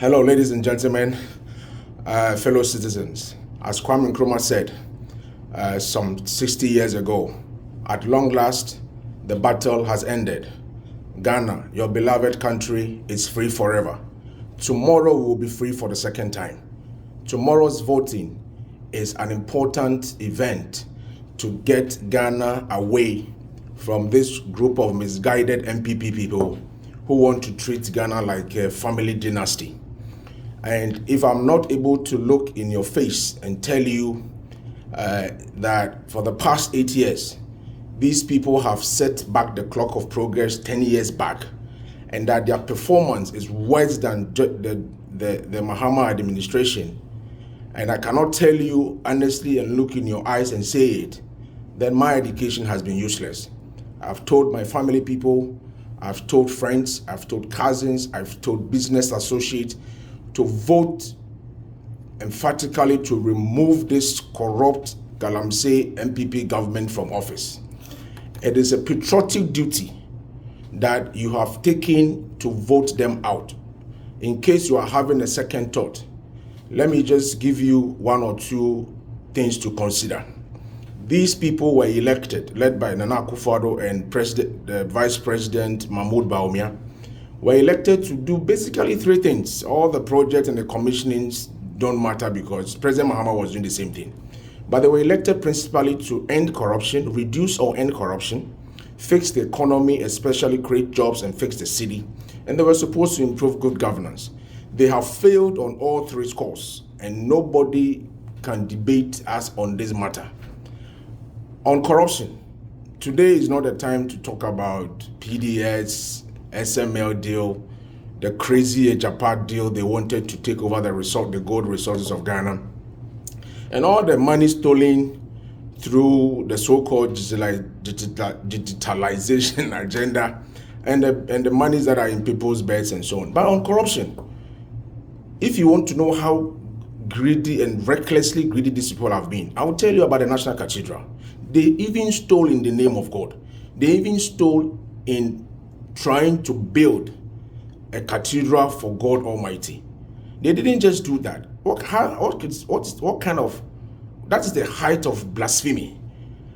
Hello, ladies and gentlemen, fellow citizens. As Kwame Nkrumah said some 60 years ago, at long last, the battle has ended. Ghana, your beloved country, is free forever. Tomorrow we will be free for the second time. Tomorrow's voting is an important event to get Ghana away from this group of misguided NPP people who want to treat Ghana like a family dynasty. And if I'm not able to look in your face and tell you that for the past 8 years, these people have set back the clock of progress 10 years back, and that their performance is worse than the Mahama administration, and I cannot tell you honestly and look in your eyes and say it, then my education has been useless. I've told my family people, I've told friends, I've told cousins, I've told business associates to vote emphatically to remove this corrupt Galamsey NPP government from office. It is a patriotic duty that you have taken to vote them out. In case you are having a second thought, let me just give you one or two things to consider. These people were elected, led by Nana Akufo-Addo and the Vice President Mahmoud Bawumia, were elected to do basically three things. All the projects and the commissionings don't matter because President Mahama was doing the same thing. But they were elected principally to end corruption, reduce or end corruption, fix the economy, especially create jobs and fix the city. And they were supposed to improve good governance. They have failed on all three scores, and nobody can debate us on this matter. On corruption, today is not the time to talk about PDS, SML deal, the crazy Japan deal they wanted to take over the gold resources of Ghana, and all the money stolen through the so-called digitalization agenda, and the monies that are in people's beds and so on. But on corruption, if you want to know how greedy and recklessly greedy these people have been, I will tell you about the National Cathedral. They even stole in the name of God. They even stole in trying to build a cathedral for God Almighty. They didn't just do that. That is the height of blasphemy.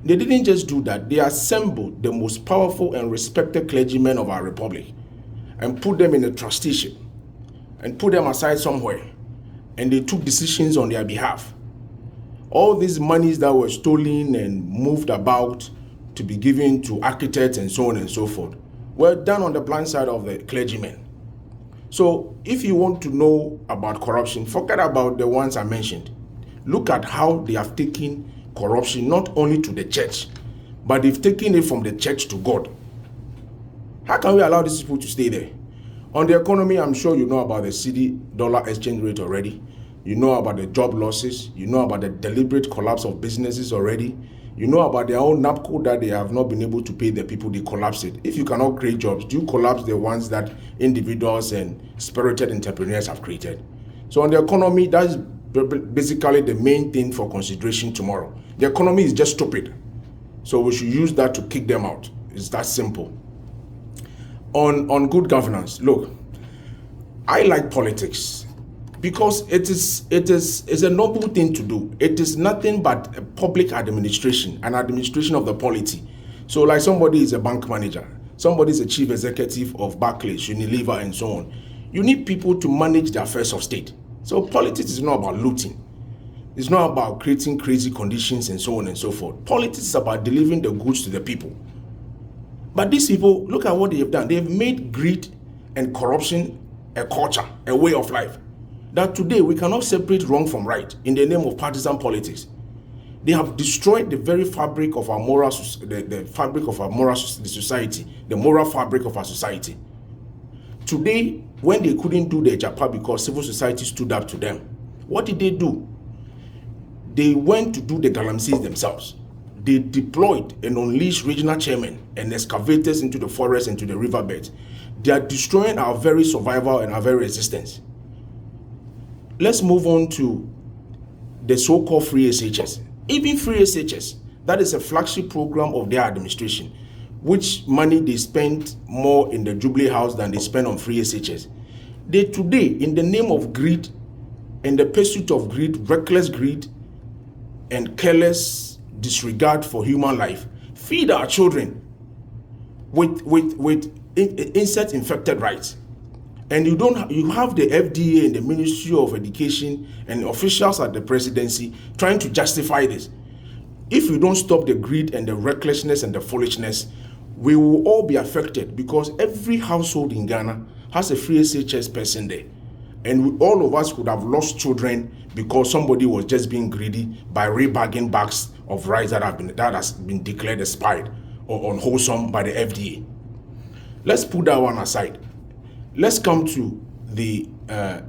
They didn't just do that. They assembled the most powerful and respected clergymen of our republic and put them in a trusteeship and put them aside somewhere, and they took decisions on their behalf. All these monies that were stolen and moved about to be given to architects and so on and so forth were done on the blind side of the clergymen. So if you want to know about corruption, forget about the ones I mentioned. Look at how they have taken corruption not only to the church, but they've taken it from the church to God. How can we allow these people to stay there? On the economy, I'm sure you know about the cedi-dollar exchange rate already. You know about the job losses. You know about the deliberate collapse of businesses already. You know about their own NAPCO that they have not been able to pay the people, they collapse it. If you cannot create jobs, do you collapse the ones that individuals and spirited entrepreneurs have created? So on the economy, that's basically the main thing for consideration tomorrow. The economy is just stupid. So we should use that to kick them out. It's that simple. On good governance, look, I like politics because it is a noble thing to do. It is nothing but a public administration, an administration of the polity. So like somebody is a bank manager, somebody is a chief executive of Barclays, Unilever, and so on. You need people to manage the affairs of state. So politics is not about looting. It's not about creating crazy conditions and so on and so forth. Politics is about delivering the goods to the people. But these people, look at what they have done. They have made greed and corruption a culture, a way of life. That today we cannot separate wrong from right in the name of partisan politics. They have destroyed the very fabric of our moral, the fabric of our moral society, the moral fabric of our society. Today, when they couldn't do their job because civil society stood up to them, what did they do? They went to do the galamseys themselves. They deployed and unleashed regional chairmen and excavators into the forest and to the riverbeds. They are destroying our very survival and our very existence. Let's move on to the so-called free SHS. Even free SHS, that is a flagship program of their administration, which money they spend more in the Jubilee House than they spend on free SHS. They today, in the name of greed, in the pursuit of greed, reckless greed, and careless disregard for human life, feed our children with insect infected rice. And you have the FDA and the Ministry of Education and officials at the presidency trying to justify this. If you don't stop the greed and the recklessness and the foolishness, we will all be affected, because every household in Ghana has a free SHS person there. And all of us could have lost children because somebody was just being greedy by rebagging bags of rice that has been declared expired or unwholesome by the FDA. Let's put that one aside. Let's come to the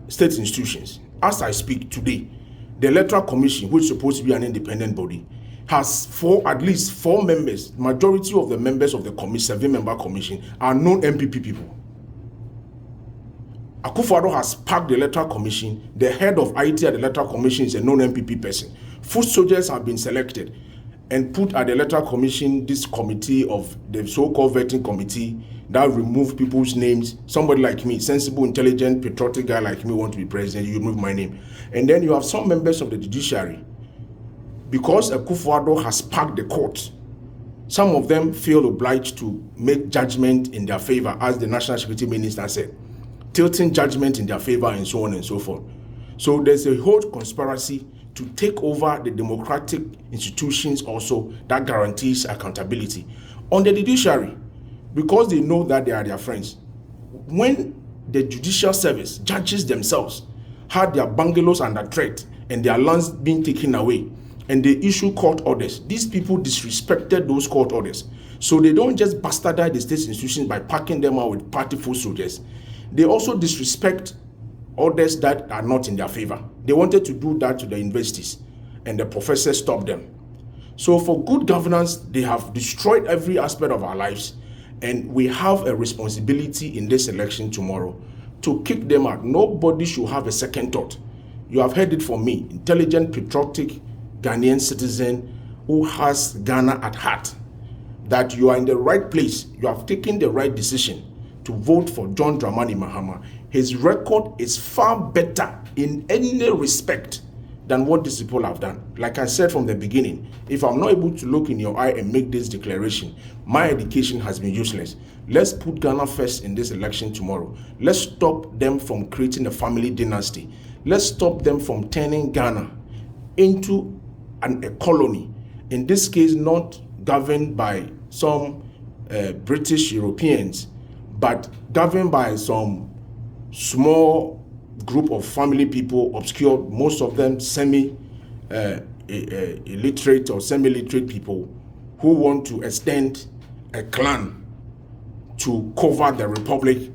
state institutions. As I speak today, the Electoral Commission, which is supposed to be an independent body, has at least four members. Majority of the members of the commission, 7-member commission, are known NPP people. Akufo-Addo has packed the Electoral Commission. The head of IT at the Electoral Commission is a known NPP person. Foot soldiers have been selected and put at the Electoral Commission this committee of the so-called vetting committee that remove people's names. Somebody like me, sensible, intelligent, patriotic guy like me want to be president, you remove my name. And then you have some members of the judiciary. Because Akufo-Addo has packed the court, some of them feel obliged to make judgment in their favor, as the National Security Minister said, tilting judgment in their favor and so on and so forth. So there's a whole conspiracy to take over the democratic institutions also that guarantees accountability. On the judiciary, because they know that they are their friends, when the judicial service, judges themselves, had their bungalows under threat and their lands being taken away, and they issue court orders, these people disrespected those court orders. So they don't just bastardize the state institutions by packing them out with party-full soldiers. They also disrespect orders that are not in their favor. They wanted to do that to the universities, and the professors stopped them. So for good governance, they have destroyed every aspect of our lives, and we have a responsibility in this election tomorrow to kick them out. Nobody should have a second thought. You have heard it from me, intelligent, patriotic Ghanaian citizen who has Ghana at heart, that you are in the right place. You have taken the right decision to vote for John Mahama. His record is far better in any respect than what these people have done. Like I said from the beginning, if I'm not able to look in your eye and make this declaration, my education has been useless. Let's put Ghana first in this election tomorrow. Let's stop them from creating a family dynasty. Let's stop them from turning Ghana into a colony. In this case, not governed by some British Europeans, but governed by some small group of family people, obscure, most of them illiterate or semi-literate people who want to extend a clan to cover the Republic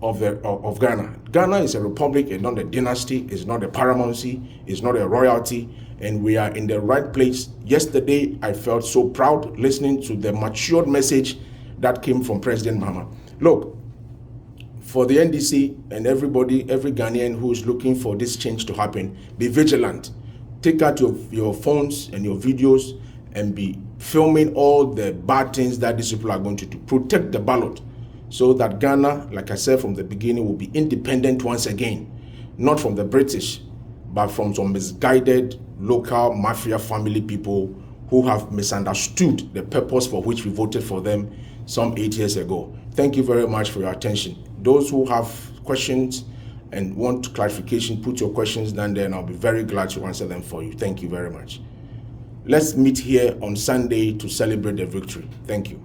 of Ghana. Ghana is a republic, it's not a dynasty, it's not a paramountcy, it's not a royalty, and we are in the right place. Yesterday, I felt so proud listening to the matured message that came from President Mahama. Look, for the NDC and everybody, every Ghanaian who is looking for this change to happen, be vigilant. Take out your phones and your videos and be filming all the bad things that these people are going to do. Protect the ballot so that Ghana, like I said from the beginning, will be independent once again, not from the British, but from some misguided local mafia family people who have misunderstood the purpose for which we voted for them some 8 years ago. Thank you very much for your attention. Those who have questions and want clarification, put your questions down there and I'll be very glad to answer them for you. Thank you very much. Let's meet here on Sunday to celebrate the victory. Thank you.